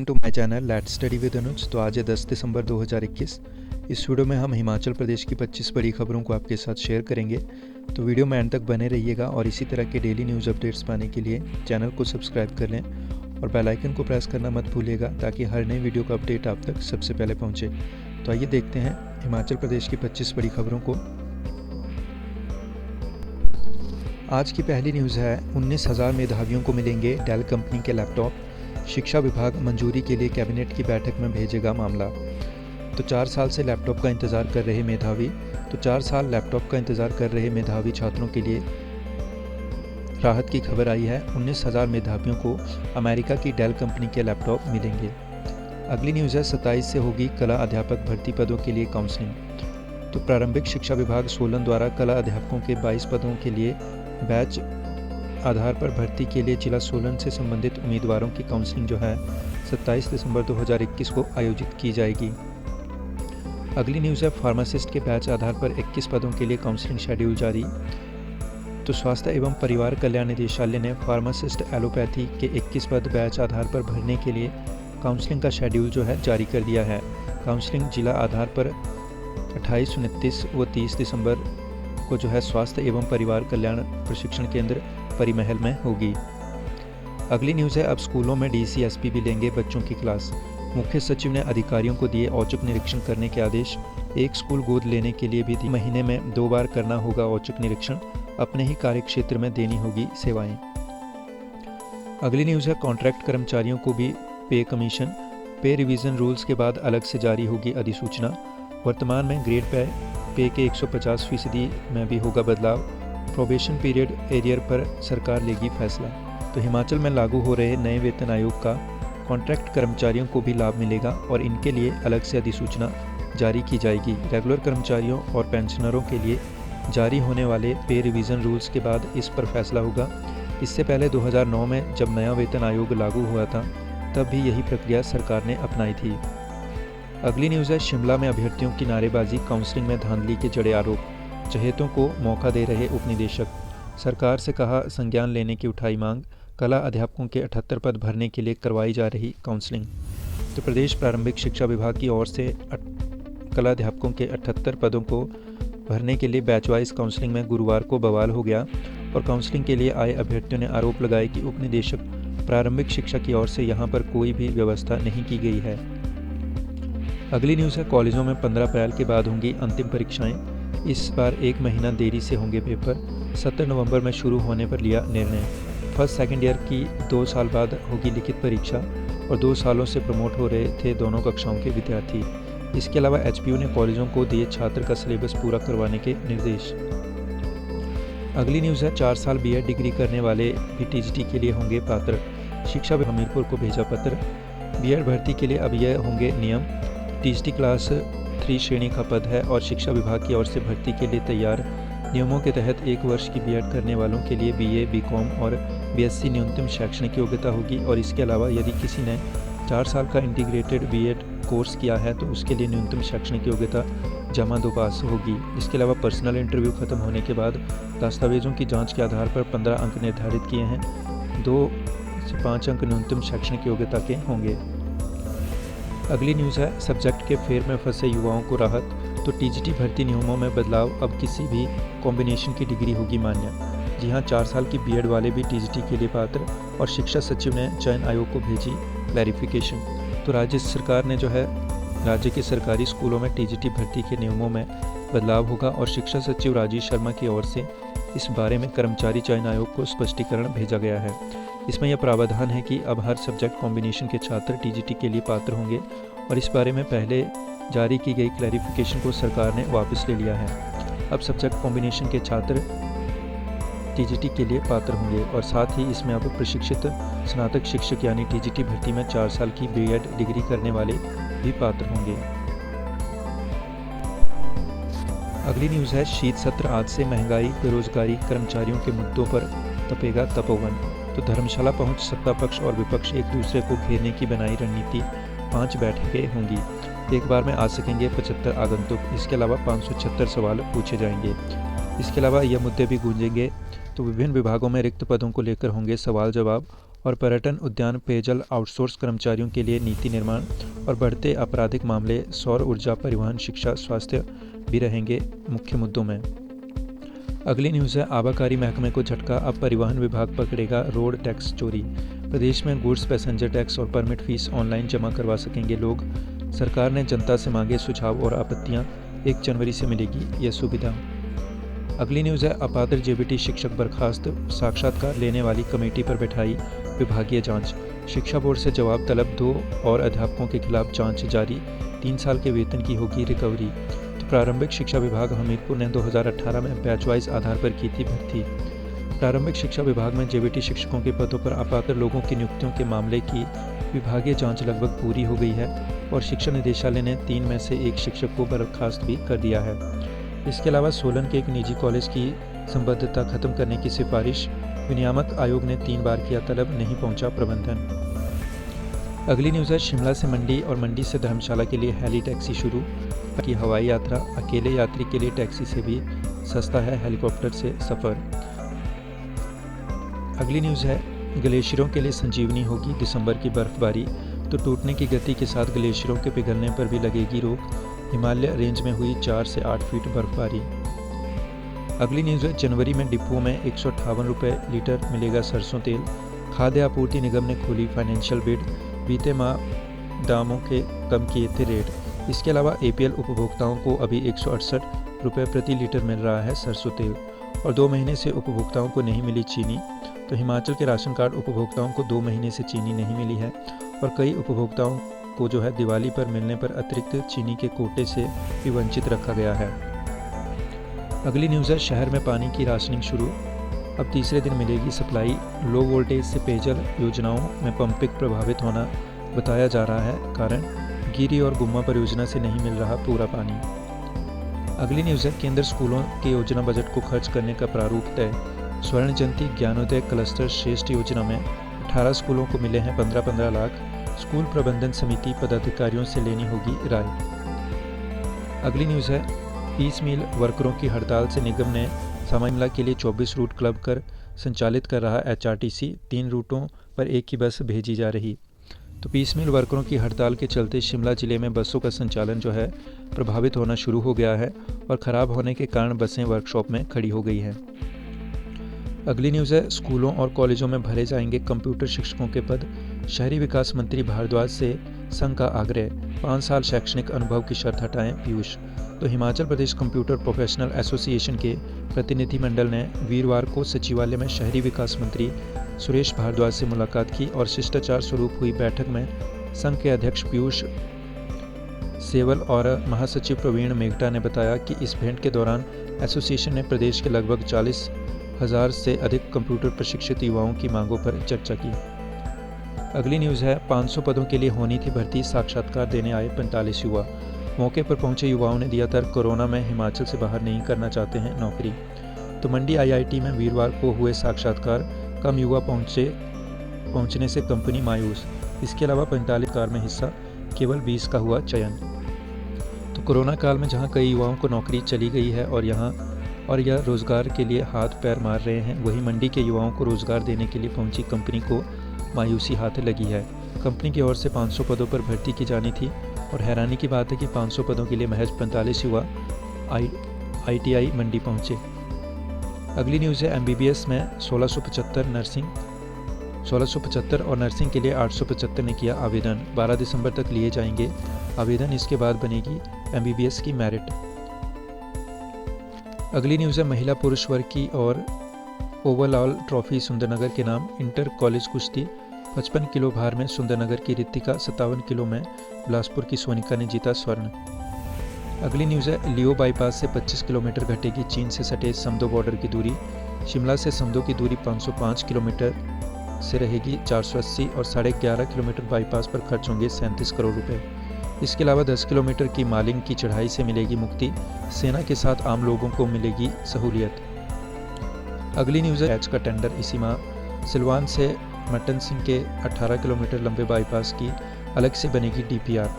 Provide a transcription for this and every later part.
To my channel let's study with Anuj. तो आज है 10 दिसंबर 2021। इस वीडियो में हम हिमाचल प्रदेश की 25 बड़ी खबरों को आपके साथ शेयर करेंगे। तो वीडियो में एंड तक बने रहिएगा और इसी तरह के डेली न्यूज़ अपडेट्स पाने के लिए चैनल को सब्सक्राइब कर लें और बेल आइकन को प्रेस करना मत भूलिएगा ताकि हर नई वीडियो का अपडेट आप तक सबसे पहले पहुँचे। तो आइए देखते हैं हिमाचल प्रदेश की 25 बड़ी खबरों को। आज की पहली न्यूज़ है 19,000 मेधावियों को मिलेंगे डेल कंपनी के लैपटॉप। शिक्षा विभाग मंजूरी के लिए कैबिनेट की बैठक में भेजेगा मामला। तो 4 साल से लैपटॉप का इंतज़ार कर रहे मेधावी छात्रों के लिए राहत की खबर आई है। 19,000 मेधावियों को अमेरिका की डेल कंपनी के लैपटॉप मिलेंगे। अगली न्यूज़ है 27 से होगी कला अध्यापक भर्ती पदों के लिए काउंसलिंग। तो प्रारंभिक शिक्षा विभाग सोलन द्वारा कला अध्यापकों के 22 पदों के लिए बैच आधार पर भर्ती के लिए जिला सोलन से संबंधित उम्मीदवारों की काउंसलिंग जो है 27 दिसंबर 2021 को आयोजित की जाएगी। अगली न्यूज़ है फार्मासिस्ट के बैच आधार पर 21 पदों के लिए काउंसलिंग शेड्यूल जारी। तो स्वास्थ्य एवं परिवार कल्याण निदेशालय ने फार्मासिस्ट एलोपैथी के 21 पद बैच आधार पर भरने के लिए काउंसलिंग का शेड्यूल जो है जारी कर दिया है। काउंसलिंग जिला आधार पर 28, 29 व 30 दिसंबर को जो है स्वास्थ्य एवं परिवार कल्याण प्रशिक्षण केंद्र परिमहल में होगी। अगली न्यूज़ है अब स्कूलों में डीसी एसपी भी लेंगे बच्चों की क्लास। मुख्य सचिव ने अधिकारियों को दिए औचक निरीक्षण करने के आदेश। एक स्कूल गोद लेने के लिए भी महीने में 2 बार करना होगा औचक निरीक्षण। अपने ही कार्यक्षेत्र में देनी होगी सेवाएं। अगली न्यूज़ है कॉन्ट्रैक्ट कर्मचारियों को भी पे कमीशन। पे रिवीजन रूल्स के बाद अलग से जारी होगी अधिसूचना। वर्तमान में ग्रेड पे के 150% में भी होगा बदलाव। प्रोबेशन पीरियड एरियर पर सरकार लेगी फैसला। तो हिमाचल में लागू हो रहे नए वेतन आयोग का कॉन्ट्रैक्ट कर्मचारियों को भी लाभ मिलेगा और इनके लिए अलग से अधिसूचना जारी की जाएगी। रेगुलर कर्मचारियों और पेंशनरों के लिए जारी होने वाले पे रिवीजन रूल्स के बाद इस पर फैसला होगा। इससे पहले 2009 में जब नया वेतन आयोग लागू हुआ था तब भी यही प्रक्रिया सरकार ने अपनाई थी। अगली न्यूज़ है शिमला में अभ्यर्थियों की नारेबाजी, काउंसलिंग में धांधली के जड़े आरोप। चहेतों को मौका दे रहे उपनिदेशक। सरकार से कहा संज्ञान लेने की उठाई मांग। कला अध्यापकों के 78 पद भरने के लिए करवाई जा रही काउंसलिंग। तो प्रदेश प्रारंभिक शिक्षा विभाग की ओर से कला अध्यापकों के 78 पदों को भरने के लिए बैचवाइज काउंसलिंग में गुरुवार को बवाल हो गया और काउंसलिंग के लिए आए अभ्यर्थियों ने आरोप लगाए कि उपनिदेशक प्रारंभिक शिक्षा की ओर से यहाँ पर कोई भी व्यवस्था नहीं की गई है। अगली न्यूज़ है कॉलेजों में 15 अप्रैल के बाद होंगी अंतिम परीक्षाएं। इस बार 1 महीना देरी से होंगे पेपर। 17 नवंबर में शुरू होने पर लिया निर्णय। फर्स्ट सेकेंड ईयर की 2 साल बाद होगी लिखित परीक्षा और 2 सालों से प्रमोट हो रहे थे दोनों कक्षाओं के विद्यार्थी। इसके अलावा एचपीयू ने कॉलेजों को दिए छात्र का सिलेबस पूरा करवाने के निर्देश। अगली न्यूज़ है 4 साल बीएड डिग्री करने वाले भी टीजीटी के लिए होंगे पात्र। शिक्षा विभाग हमीरपुर को भेजा पत्र। बीएड भर्ती के लिए अब यह होंगे नियम। टीजीटी क्लास 3 श्रेणी का पद है और शिक्षा विभाग की ओर से भर्ती के लिए तैयार। नियमों के तहत 1 वर्ष की बीएड करने वालों के लिए बीए, बीकॉम और बीएससी न्यूनतम शैक्षणिक योग्यता होगी और इसके अलावा यदि किसी ने 4 साल का इंटीग्रेटेड बीएड कोर्स किया है तो उसके लिए न्यूनतम शैक्षणिक योग्यता जमा 2 पास होगी। इसके अलावा पर्सनल इंटरव्यू खत्म होने के बाद दस्तावेजों की जाँच के आधार पर 15 अंक निर्धारित किए हैं। 2 से 5 अंक न्यूनतम शैक्षणिक योग्यता के होंगे। अगली न्यूज़ है सब्जेक्ट के फेर में फंसे युवाओं को राहत। तो टीजीटी भर्ती नियमों में बदलाव। अब किसी भी कॉम्बिनेशन की डिग्री होगी मान्य। जी हाँ, 4 साल की बीएड वाले भी टीजीटी के लिए पात्र और शिक्षा सचिव ने चयन आयोग को भेजी क्लैरिफिकेशन। तो राज्य सरकार ने जो है राज्य के सरकारी स्कूलों में टीजीटी भर्ती के नियमों में बदलाव होगा और शिक्षा सचिव राजीव शर्मा की ओर से इस बारे में कर्मचारी चयन आयोग को स्पष्टीकरण भेजा गया है। इसमें यह प्रावधान है कि अब हर सब्जेक्ट कॉम्बिनेशन के छात्र टीजीटी के लिए पात्र होंगे और इस बारे में पहले जारी की गई क्लैरिफिकेशन को सरकार ने वापस ले लिया है। अब सब्जेक्ट कॉम्बिनेशन के छात्र टीजीटी के लिए पात्र होंगे और साथ ही इसमें अब प्रशिक्षित स्नातक शिक्षक यानी टीजीटी भर्ती में 4 साल की बीएड डिग्री करने वाले भी पात्र होंगे। अगली न्यूज़ है शीत सत्र आज से। महंगाई, बेरोजगारी, कर्मचारियों के मुद्दों पर तपेगा तपोवन। तो धर्मशाला पहुंच सत्ता पक्ष और विपक्ष एक दूसरे को घेरने की बनाई रणनीति। 5 बैठकें होंगी। एक बार में आ सकेंगे 75 आगंतुक। इसके अलावा 576 सवाल पूछे जाएंगे। इसके अलावा यह मुद्दे भी गूंजेंगे। तो विभिन्न विभागों में रिक्त पदों को लेकर होंगे सवाल जवाब और पर्यटन, उद्यान, पेयजल, आउटसोर्स कर्मचारियों के लिए नीति निर्माण और बढ़ते आपराधिक मामले, सौर ऊर्जा, परिवहन, शिक्षा, स्वास्थ्य भी रहेंगे मुख्य मुद्दों में। अगली न्यूज़ है आबाकारी महकमे को झटका, अब परिवहन विभाग पकड़ेगा रोड टैक्स चोरी। प्रदेश में गुड्स, पैसेंजर टैक्स और परमिट फीस ऑनलाइन जमा करवा सकेंगे लोग। सरकार ने जनता से मांगे सुझाव और आपत्तियां, 1 जनवरी से मिलेगी यह सुविधा। अगली न्यूज़ है अपात्र जेबीटी शिक्षक बर्खास्त, साक्षात्कार लेने वाली कमेटी पर बैठाई विभागीय जांच। शिक्षा बोर्ड से जवाब तलब, 2 और अध्यापकों के खिलाफ जांच जारी, 3 साल के वेतन की होगी रिकवरी। तो प्रारंभिक शिक्षा विभाग हमीरपुर ने 2018 में बैच वाइज आधार पर की थी भर्ती। प्रारंभिक शिक्षा विभाग में जेबीटी शिक्षकों के पदों पर अपात्र लोगों की नियुक्तियों के मामले की विभागीय जांच लगभग पूरी हो गई है और शिक्षा निदेशालय ने 3 में से 1 शिक्षक को बर्खास्त भी कर दिया है। इसके अलावा सोलन के एक निजी कॉलेज की संबद्धता खत्म करने की सिफारिश, विनियामक आयोग ने 3 बार किया तलब, नहीं पहुंचा प्रबंधन। अगली न्यूज़ है शिमला से मंडी और मंडी से धर्मशाला के लिए हेली टैक्सी शुरू की हवाई यात्रा, अकेले यात्री के लिए टैक्सी से भी सस्ता है हेलीकॉप्टर से सफ़र। अगली न्यूज़ है ग्लेशियरों के लिए संजीवनी होगी दिसंबर की बर्फबारी, तो टूटने की गति के साथ ग्लेशियरों के पिघलने पर भी लगेगी रोक। हिमालय रेंज में हुई 4 से 8 फीट बर्फबारी। अगली न्यूज़ है जनवरी में डिपुओं में 158 रुपये लीटर मिलेगा सरसों तेल। खाद्य आपूर्ति निगम ने खोली फाइनेंशियल बिड, बीते माह दामों के कम किए थे रेट। इसके अलावा एपीएल उपभोक्ताओं को अभी 168 रुपये प्रति लीटर मिल रहा है सरसों तेल और 2 महीने से उपभोक्ताओं को नहीं मिली चीनी। तो हिमाचल के राशन कार्ड उपभोक्ताओं को 2 महीने से चीनी नहीं मिली है और कई उपभोक्ताओं को जो है दिवाली पर मिलने पर अतिरिक्त चीनी के कोटे से भी वंचित रखा गया है। अगली न्यूज़ है शहर में पानी की राशनिंग शुरू, अब तीसरे दिन मिलेगी सप्लाई। लो वोल्टेज से पेयजल योजनाओं में पंपिंग प्रभावित होना बताया जा रहा है कारण, गिरी और गुम्मा परियोजना से नहीं मिल रहा पूरा पानी। अगली न्यूज़ है केंद्र स्कूलों के योजना बजट को खर्च करने का प्रारूप तय। स्वर्ण जयंती ज्ञानोदय क्लस्टर श्रेष्ठ योजना में 18 स्कूलों को मिले हैं 15-15 लाख। स्कूल प्रबंधन समिति पदाधिकारियों से लेनी होगी राय। अगली न्यूज़ है पीस मिल वर्करों की हड़ताल से निगम ने शिमला के लिए 24 रूट क्लब कर संचालित कर रहा एचआरटीसी, 3 रूटों पर एक ही बस भेजी जा रही। तो पीस मिल वर्करों की हड़ताल के चलते शिमला जिले में बसों का संचालन जो है प्रभावित होना शुरू हो गया है और ख़राब होने के कारण बसें वर्कशॉप में खड़ी हो गई हैं। अगली न्यूज़ है स्कूलों और कॉलेजों में भरे जाएंगे कंप्यूटर शिक्षकों के पद। शहरी विकास मंत्री भारद्वाज से संघ का आग्रह, 5 साल शैक्षणिक अनुभव की शर्त हटाएं पीयूष। तो Himachal Pradesh computer professional association के प्रतिनिधिमंडल ने वीरवार को सचिवालय में शहरी विकास मंत्री सुरेश भारद्वाज से मुलाकात की और शिष्टाचार स्वरूप हुई बैठक में संघ के अध्यक्ष पीयूष सेवल और महासचिव प्रवीण मेघटा ने बताया कि इस भेंट के दौरान एसोसिएशन ने प्रदेश के लगभग 40,000 से अधिक कंप्यूटर प्रशिक्षित युवाओं की मांगों पर चर्चा की। अगली न्यूज़ है 500 पदों के लिए होनी थी भर्ती, साक्षात्कार देने आए 45 युवा। मौके पर पहुंचे युवाओं ने दिया तर्क, कोरोना में हिमाचल से बाहर नहीं करना चाहते हैं नौकरी। तो मंडी आईआईटी में वीरवार को हुए साक्षात्कार, कम युवा पहुंचने से कंपनी मायूस। इसके अलावा 45 कार में हिस्सा, केवल 20 का हुआ चयन। तो कोरोना काल में जहां कई युवाओं को नौकरी चली गई है और यह रोजगार के लिए हाथ पैर मार रहे हैं, वहीं मंडी के युवाओं को रोजगार देने के लिए पहुंची कंपनी को मायूसी हाथ लगी है। कंपनी की ओर से 500 पदों पर भर्ती की जानी थी और हैरानी की बात है कि 500 पदों के लिए महज 45 युवा आईटीआई मंडी पहुंचे। अगली न्यूज़ है एमबीबीएस में 1675 और नर्सिंग के लिए 875 ने किया आवेदन। 12 दिसंबर तक लिए जाएंगे आवेदन, इसके बाद बनेगी एमबीबीएस की मेरिट। अगली न्यूज़ है महिला पुरुष वर्ग की और ओवरऑल ट्रॉफी सुंदरनगर के नाम। इंटर कॉलेज कुश्ती 55 किलो भार में सुंदरनगर की रितिका, 57 किलो में बिलासपुर की सोनिका ने जीता स्वर्ण। अगली न्यूज़ है लियो बाईपास से 25 किलोमीटर घटेगी चीन से सटे समदो बॉर्डर की दूरी। शिमला से समदो की दूरी 505 किलोमीटर से रहेगी 480 और 11.5 किलोमीटर बाईपास पर खर्च होंगे 37 करोड़ रुपए। इसके अलावा 10 किलोमीटर की मालिंग की चढ़ाई से मिलेगी मुक्ति। सेना के साथ आम लोगों को मिलेगी सहूलियत। अगली न्यूज़ है कैच का टेंडर इसी माह। सिलवान से मटन सिंह के 18 किलोमीटर लंबे बाईपास की अलग से बनेगी डीपीआर।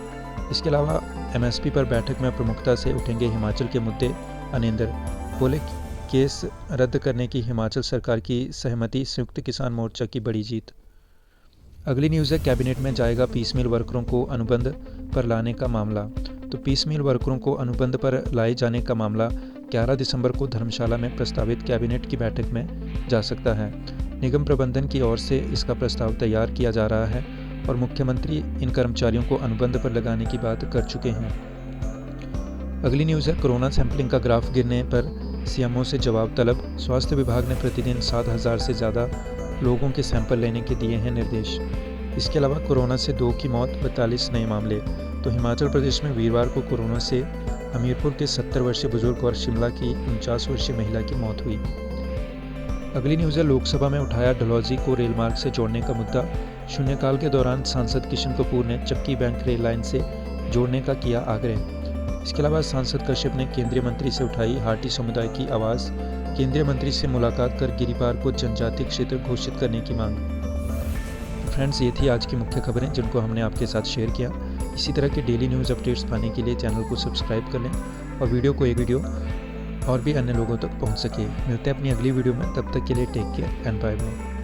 इसके अलावा एमएसपी पर बैठक में प्रमुखता से उठेंगे हिमाचल के मुद्दे। अनिंदर बोले केस रद्द करने की हिमाचल सरकार की सहमति, संयुक्त किसान मोर्चा की बड़ी जीत। अगली न्यूज़ है, कैबिनेट में जाएगा पीस मिल वर्करों को अनुबंध पर लाने का मामला। तो पीस मिल वर्करों को अनुबंध पर लाए जाने का मामला 11 दिसंबर को धर्मशाला में प्रस्तावित कैबिनेट की बैठक में जा सकता है। निगम प्रबंधन की ओर से इसका प्रस्ताव तैयार किया जा रहा है और मुख्यमंत्री इन कर्मचारियों को अनुबंध पर लगाने की बात कर चुके हैं। अगली न्यूज़ है, कोरोना सैंपलिंग का ग्राफ गिरने पर सीएमओ से जवाब तलब। स्वास्थ्य विभाग ने प्रतिदिन 7,000 से ज़्यादा लोगों के सैंपल लेने के दिए हैं निर्देश। इसके अलावा कोरोना से 2 की मौत, 42 नए मामले। तो हिमाचल प्रदेश में वीरवार को कोरोना से हमीरपुर के 70 वर्षीय बुजुर्ग और शिमला की 49 वर्षीय महिला की मौत हुई। अगली न्यूज़ है, लोकसभा में उठाया डलहौजी को रेल मार्ग से जोड़ने का मुद्दा। शून्यकाल के दौरान सांसद किशन कपूर ने चक्की बैंक रेल लाइन से जोड़ने का किया आग्रह। इसके अलावा सांसद कश्यप ने केंद्रीय मंत्री से उठाई हाटी समुदाय की आवाज़। केंद्रीय मंत्री से मुलाकात कर गिरिपार को जनजातीय क्षेत्र घोषित करने की मांग। फ्रेंड्स, ये थी आज की मुख्य खबरें जिनको हमने आपके साथ शेयर किया। इसी तरह के डेली न्यूज़ अपडेट्स पाने के लिए चैनल को सब्सक्राइब कर लें और वीडियो को एक वीडियो और भी अन्य लोगों तक पहुंच सके। मिलते हैं अपनी अगली वीडियो में, तब तक के लिए take care and bye bye.